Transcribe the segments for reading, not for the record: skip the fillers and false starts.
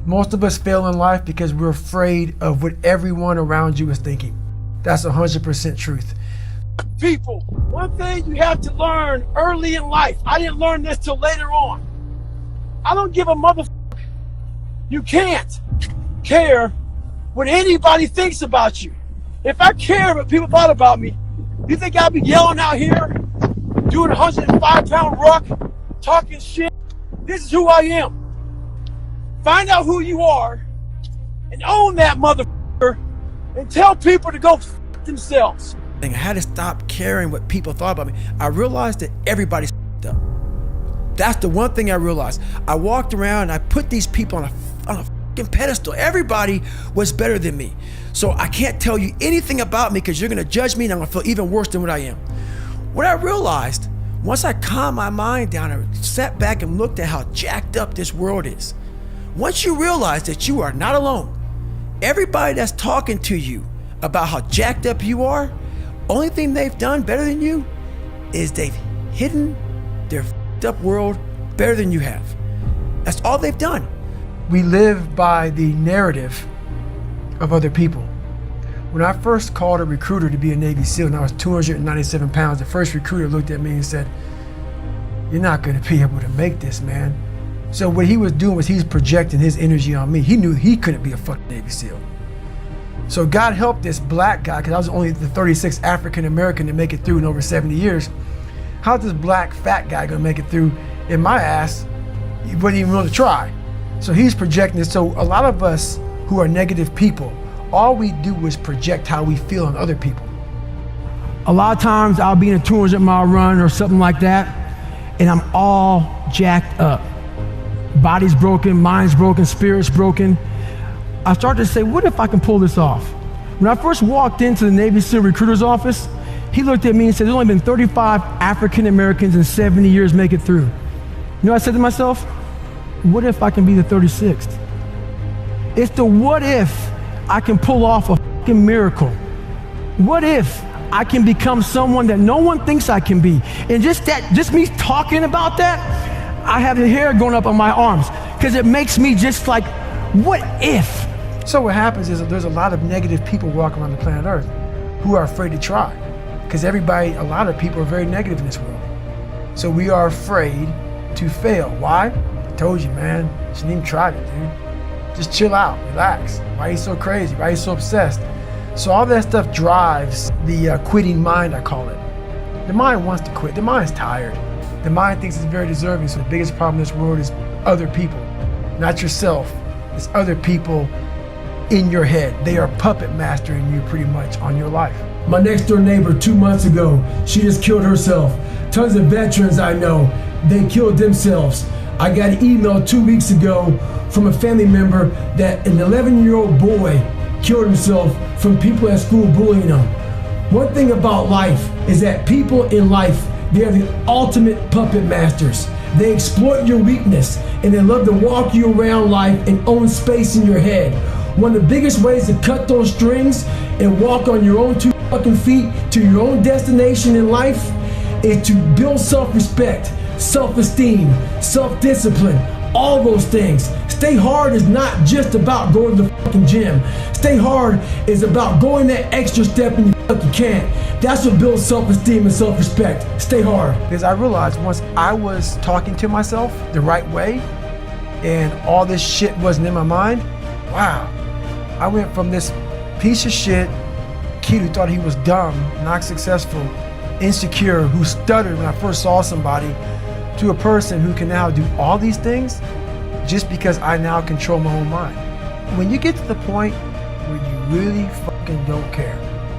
Most of us fail in life because we're afraid of what everyone around you is thinking. That's 100% truth. People, one thing you have to learn early in life, I didn't learn this till later on. I don't give a motherfucker. You can't care what anybody thinks about you. If I cared what people thought about me, you think I'd be yelling out here, doing a 105-pound ruck, talking shit? This is who I am. Find out who you are and own that motherfucker and tell people to go f themselves. I had to stop caring what people thought about me. I realized that everybody's up. That's the one thing I realized. I walked around and I put these people on a fucking pedestal. Everybody was better than me. So I can't tell you anything about me because you're gonna judge me and I'm gonna feel even worse than what I am. What I realized, once I calmed my mind down and sat back and looked at how jacked up this world is, once you realize that you are not alone, everybody that's talking to you about how jacked up you are, only thing they've done better than you is they've hidden their f***ed up world better than you have. That's all they've done. We live by the narrative of other people. When I first called a recruiter to be a Navy SEAL and I was 297 pounds, the first recruiter looked at me and said, "You're not gonna be able to make this, man." So what he was doing was he's projecting his energy on me. He knew he couldn't be a fucking Navy SEAL. So God helped this black guy, because I was only the 36th African American to make it through in over 70 years. How's this black fat guy gonna make it through in my ass? He wouldn't even want to try. So he's projecting this. So a lot of us who are negative people, all we do is project how we feel on other people. A lot of times I'll be in a 200-mile run or something like that, and I'm all jacked up. Body's broken, mind's broken, spirit's broken. I started to say, what if I can pull this off? When I first walked into the Navy SEAL recruiter's office, he looked at me and said, there's only been 35 African Americans in 70 years make it through. You know what I said to myself? What if I can be the 36th? It's the what if I can pull off a fucking miracle. What if I can become someone that no one thinks I can be? And just me talking about that, I have the hair going up on my arms because it makes me just like, what if? So what happens is that there's a lot of negative people walking around the planet Earth who are afraid to try, because a lot of people are very negative in this world. So we are afraid to fail. Why? I told you, man, you shouldn't even try it, dude. Just chill out, relax. Why are you so crazy? Why are you so obsessed? So all that stuff drives the quitting mind, I call it. The mind wants to quit. The mind's tired. The mind thinks it's very deserving. So the biggest problem in this world is other people, not yourself. It's other people in your head. They are puppet mastering you pretty much on your life. My next door neighbor 2 months ago, she just killed herself. Tons of veterans I know, they killed themselves. I got an email 2 weeks ago from a family member that an 11-year-old boy killed himself from people at school bullying him. One thing about life is that people in life, they are the ultimate puppet masters. They exploit your weakness and they love to walk you around life and own space in your head. One of the biggest ways to cut those strings and walk on your own 2 fucking feet to your own destination in life is to build self-respect, self-esteem, self-discipline, all those things. Stay hard is not just about going to the fucking gym. Stay hard is about going that extra step and you fucking can't. That's what builds self-esteem and self-respect. Stay hard. Because I realized once I was talking to myself the right way and all this shit wasn't in my mind, wow. I went from this piece of shit kid who thought he was dumb, not successful, insecure, who stuttered when I first saw somebody, to a person who can now do all these things just because I now control my own mind. When you get to the point where you really fucking don't care,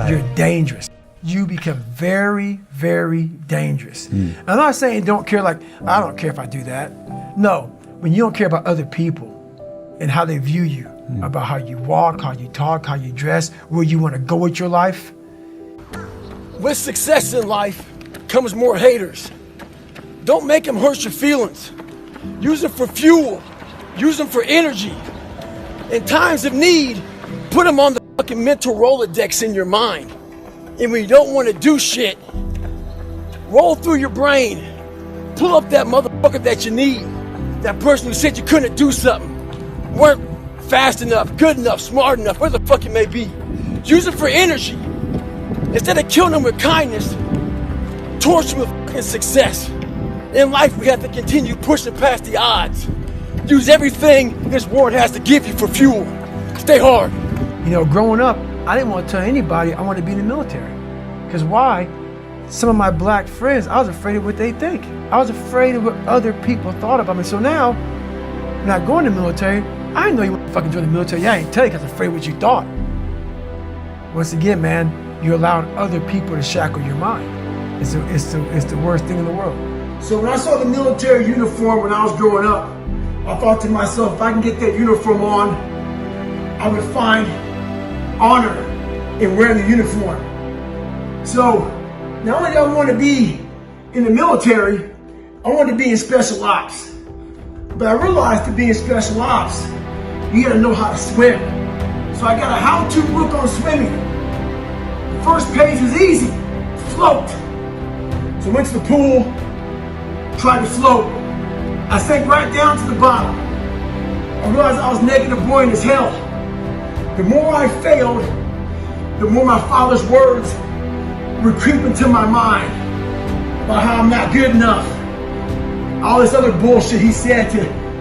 you're dangerous. You become very, very dangerous. I'm not saying don't care like, I don't care if I do that. No, when you don't care about other people and how they view you, about how you walk, how you talk, how you dress, where you want to go with your life. With success in life comes more haters. Don't make them hurt your feelings. Use them for fuel. Use them for energy. In times of need, put them on the fucking mental Rolodex in your mind. And when you don't want to do shit, roll through your brain. Pull up that motherfucker that you need. That person who said you couldn't do something. Weren't fast enough, good enough, smart enough, where the fuck it may be. Use it for energy. Instead of killing them with kindness, torch them with fucking success. In life, we have to continue pushing past the odds. Use everything this world has to give you for fuel. Stay hard. You know, growing up, I didn't want to tell anybody I wanted to be in the military. Because why? Some of my black friends, I was afraid of what they think. I was afraid of what other people thought about me. So now, when I go in the military, I didn't know you want to fucking join the military. I ain't tell you because I was afraid of what you thought. Once again, man, you allowed other people to shackle your mind. It's the worst thing in the world. So when I saw the military uniform when I was growing up, I thought to myself, if I can get that uniform on, I would find honor in wearing the uniform. So not only do I want to be in the military, I want to be in special ops. But I realized to be in special ops, you gotta know how to swim. So I got a how-to book on swimming. The first page was easy, float. So I went to the pool, tried to float. I sank right down to the bottom. I realized I was naked and boring as hell. The more I failed, the more my father's words would creep into my mind about how I'm not good enough. All this other bullshit he said to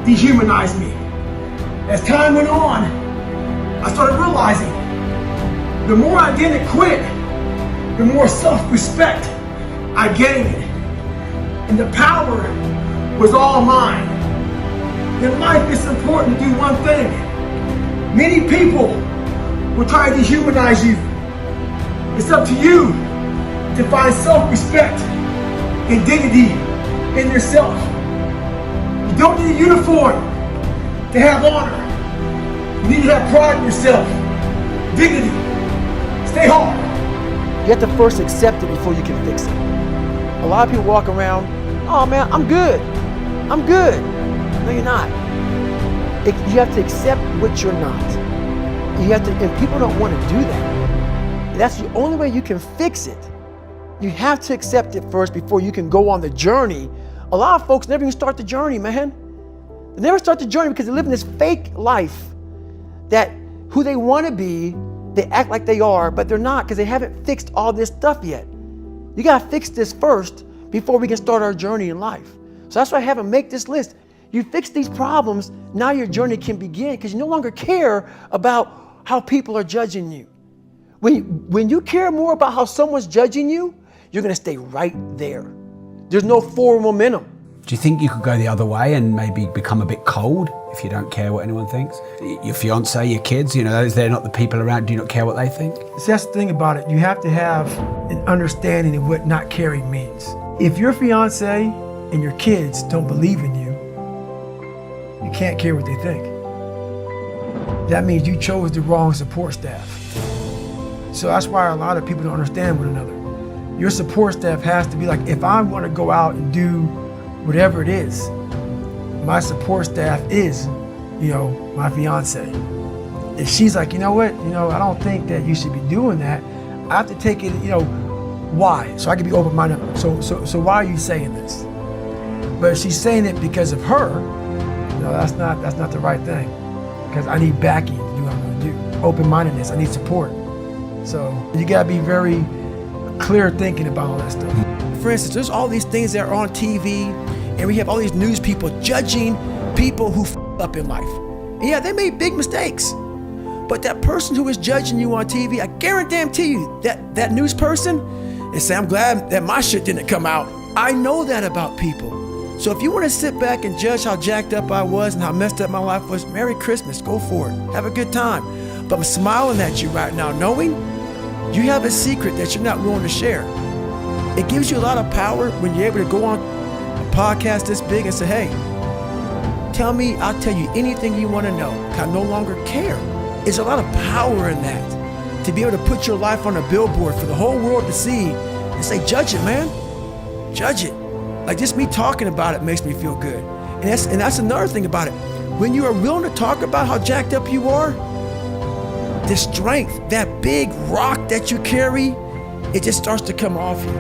dehumanize me. As time went on, I started realizing the more I didn't quit, the more self-respect I gained. And the power was all mine. In life, it's important to do one thing. Many people will try to dehumanize you. It's up to you to find self-respect and dignity in yourself. You don't need a uniform to have honor. You need to have pride in yourself, dignity. Stay hard. You have to first accept it before you can fix it. A lot of people walk around, oh man, I'm good. I'm good. No, you're not. You have to accept what you're not. You have to, and people don't want to do that. That's the only way you can fix it. You have to accept it first before you can go on the journey. A lot of folks never even start the journey, man. They never start the journey because they live in this fake life that who they want to be, they act like they are, but they're not because they haven't fixed all this stuff yet. You got to fix this first before we can start our journey in life. So that's why I have them make this list. You fix these problems, now your journey can begin because you no longer care about how people are judging you. When you care more about how someone's judging you, you're going to stay right there. There's no forward momentum. Do you think you could go the other way and maybe become a bit cold if you don't care what anyone thinks? Your fiance, your kids, you know, they're not the people around, do you not care what they think? See, that's the thing about it. You have to have an understanding of what not caring means. If your fiance and your kids don't believe in you, you can't care what they think. That means you chose the wrong support staff. So that's why a lot of people don't understand one another. Your support staff has to be like, if I'm going to go out and do whatever it is, my support staff is, my fiance. If she's like, you know what, I don't think that you should be doing that, I have to take it, why? So I can be open-minded. So why are you saying this? But if she's saying it because of her, that's not the right thing. Because I need backing to do what I'm going to do. Open-mindedness, I need support. So you got to be very clear thinking about all that stuff. For instance, there's all these things that are on TV, and we have all these news people judging people who f up in life. And yeah, they made big mistakes. But that person who is judging you on TV, I guarantee you that news person is saying, I'm glad that my shit didn't come out. I know that about people. So if you want to sit back and judge how jacked up I was and how messed up my life was, Merry Christmas, go for it. Have a good time. But I'm smiling at you right now, knowing you have a secret that you're not willing to share. It gives you a lot of power when you're able to go on a podcast this big and say, hey, tell me, I'll tell you anything you want to know. I no longer care. There's a lot of power in that. To be able to put your life on a billboard for the whole world to see and say, judge it, man. Judge it. Like just me talking about it makes me feel good. And that's another thing about it. When you are willing to talk about how jacked up you are, the strength, that big rock that you carry, it just starts to come off you.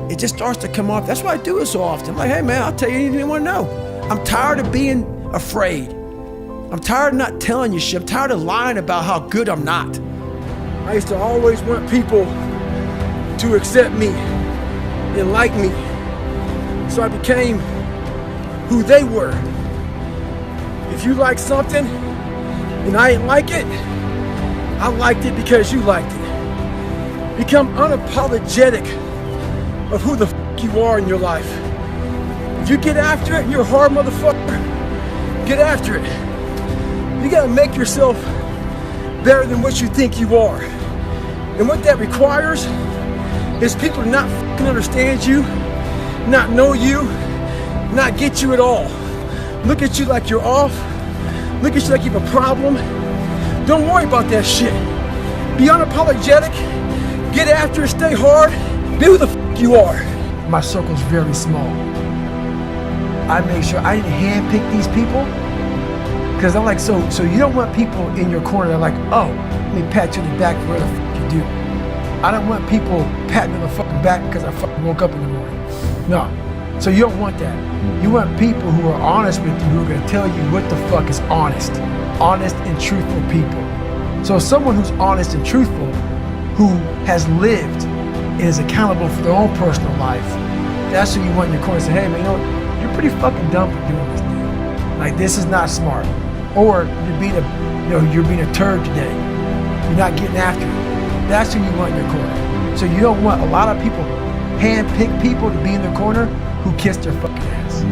It just starts to come off. That's why I do it so often. I'm like, hey man, I'll tell you anything you want to know. I'm tired of being afraid. I'm tired of not telling you shit. I'm tired of lying about how good I'm not. I used to always want people to accept me and like me. So I became who they were. If you like something and I didn't like it, I liked it because you liked it. Become unapologetic of who the fuck you are in your life. If you get after it, you're a hard motherfucker. Get after it. You gotta make yourself better than what you think you are. And what that requires is people to not fucking understand you, not know you, not get you at all. Look at you like you're off. Look at you like you have a problem. Don't worry about that shit. Be unapologetic. Get after it, stay hard. Be who the fuck you are. My circle's very small. I make sure I didn't handpick these people. Because I'm like, so you don't want people in your corner that are like, oh, let me pat you on the back for what the fuck you do. I don't want people patting me on the fucking back because I fucking woke up in the morning. No. So you don't want that. You want people who are honest with you, who are gonna tell you what the fuck is honest. Honest and truthful people. So someone who's honest and truthful, who has lived and is accountable for their own personal life, that's who you want in your corner to say, hey man, you know, you're pretty fucking dumb for doing this, dude. Like, this is not smart. Or you're being a turd today. You're not getting after it. That's who you want in your corner. So you don't want a lot of people, hand-pick people to be in the corner who kiss their fucking ass.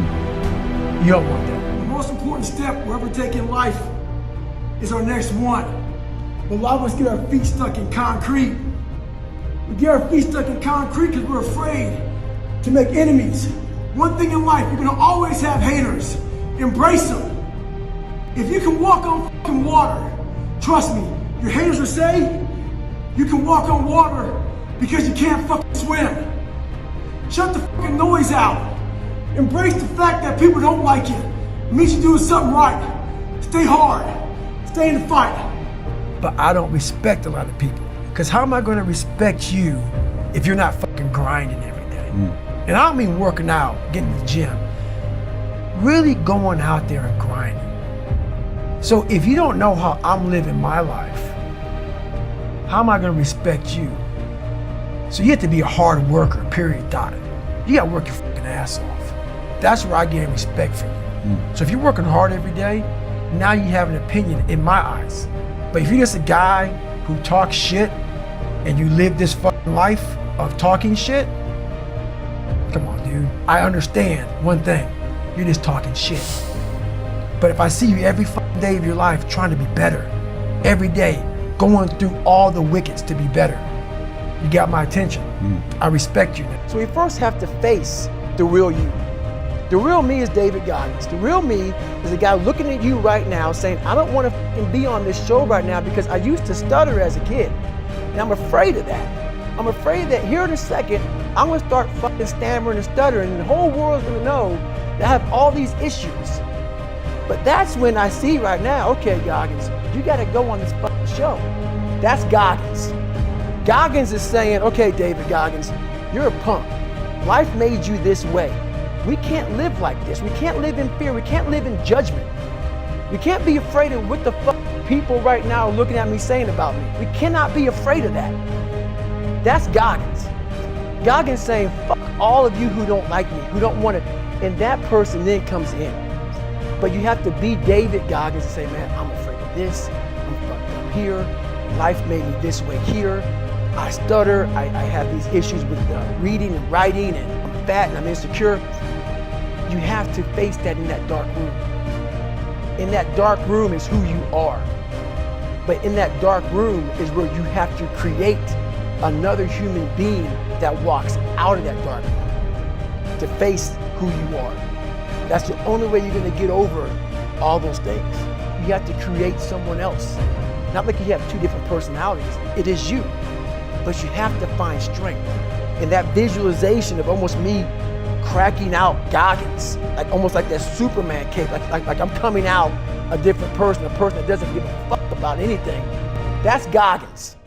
You don't want that. The most important step we'll ever take in life is our next one. A lot of us get our feet stuck in concrete. We get our feet stuck in concrete because we're afraid to make enemies. One thing in life, you're gonna always have haters. Embrace them. If you can walk on fucking water, trust me, your haters will say you can walk on water because you can't fucking swim. Shut the fucking noise out. Embrace the fact that people don't like you. It means you're doing something right. Stay hard. Stay in the fight. But I don't respect a lot of people. Because how am I gonna respect you if you're not fucking grinding every day? And I don't mean working out, getting to the gym. Really going out there and grinding. So if you don't know how I'm living my life, how am I gonna respect you? So you have to be a hard worker, period, dot. You gotta work your fucking ass off. That's where I gain respect from you. So if you're working hard every day, now you have an opinion in my eyes. But if you're just a guy who talks shit and you live this fucking life of talking shit, come on, dude. I understand one thing, you're just talking shit. But if I see you every fucking day of your life trying to be better, every day, going through all the wickets to be better, you got my attention. I respect you now. So we first have to face the real you. The real me is David Goggins. The real me is a guy looking at you right now saying, I don't want to fucking be on this show right now because I used to stutter as a kid. And I'm afraid of that. I'm afraid that here in a second, I'm gonna start fucking stammering and stuttering and the whole world's gonna know that I have all these issues. But that's when I see right now, okay, Goggins, you gotta go on this fucking show. That's Goggins. Goggins is saying, okay, David Goggins, you're a punk. Life made you this way. We can't live like this. We can't live in fear. We can't live in judgment. We can't be afraid of what the fuck people right now are looking at me saying about me. We cannot be afraid of that. That's Goggins. Goggins saying, fuck all of you who don't like me, who don't want it. And that person then comes in. But you have to be David Goggins and say, man, I'm afraid of this. I'm fucked up here. Life made me this way here. I stutter. I have these issues with reading and writing, and I'm fat and I'm insecure. You have to face that in that dark room. In that dark room is who you are. But in that dark room is where you have to create another human being that walks out of that dark room to face who you are. That's the only way you're gonna get over all those things. You have to create someone else. Not like you have two different personalities. It is you. But you have to find strength. And that visualization of almost me cracking out Goggins, like almost like that Superman cape, like I'm coming out a different person, a person that doesn't give a fuck about anything. That's Goggins.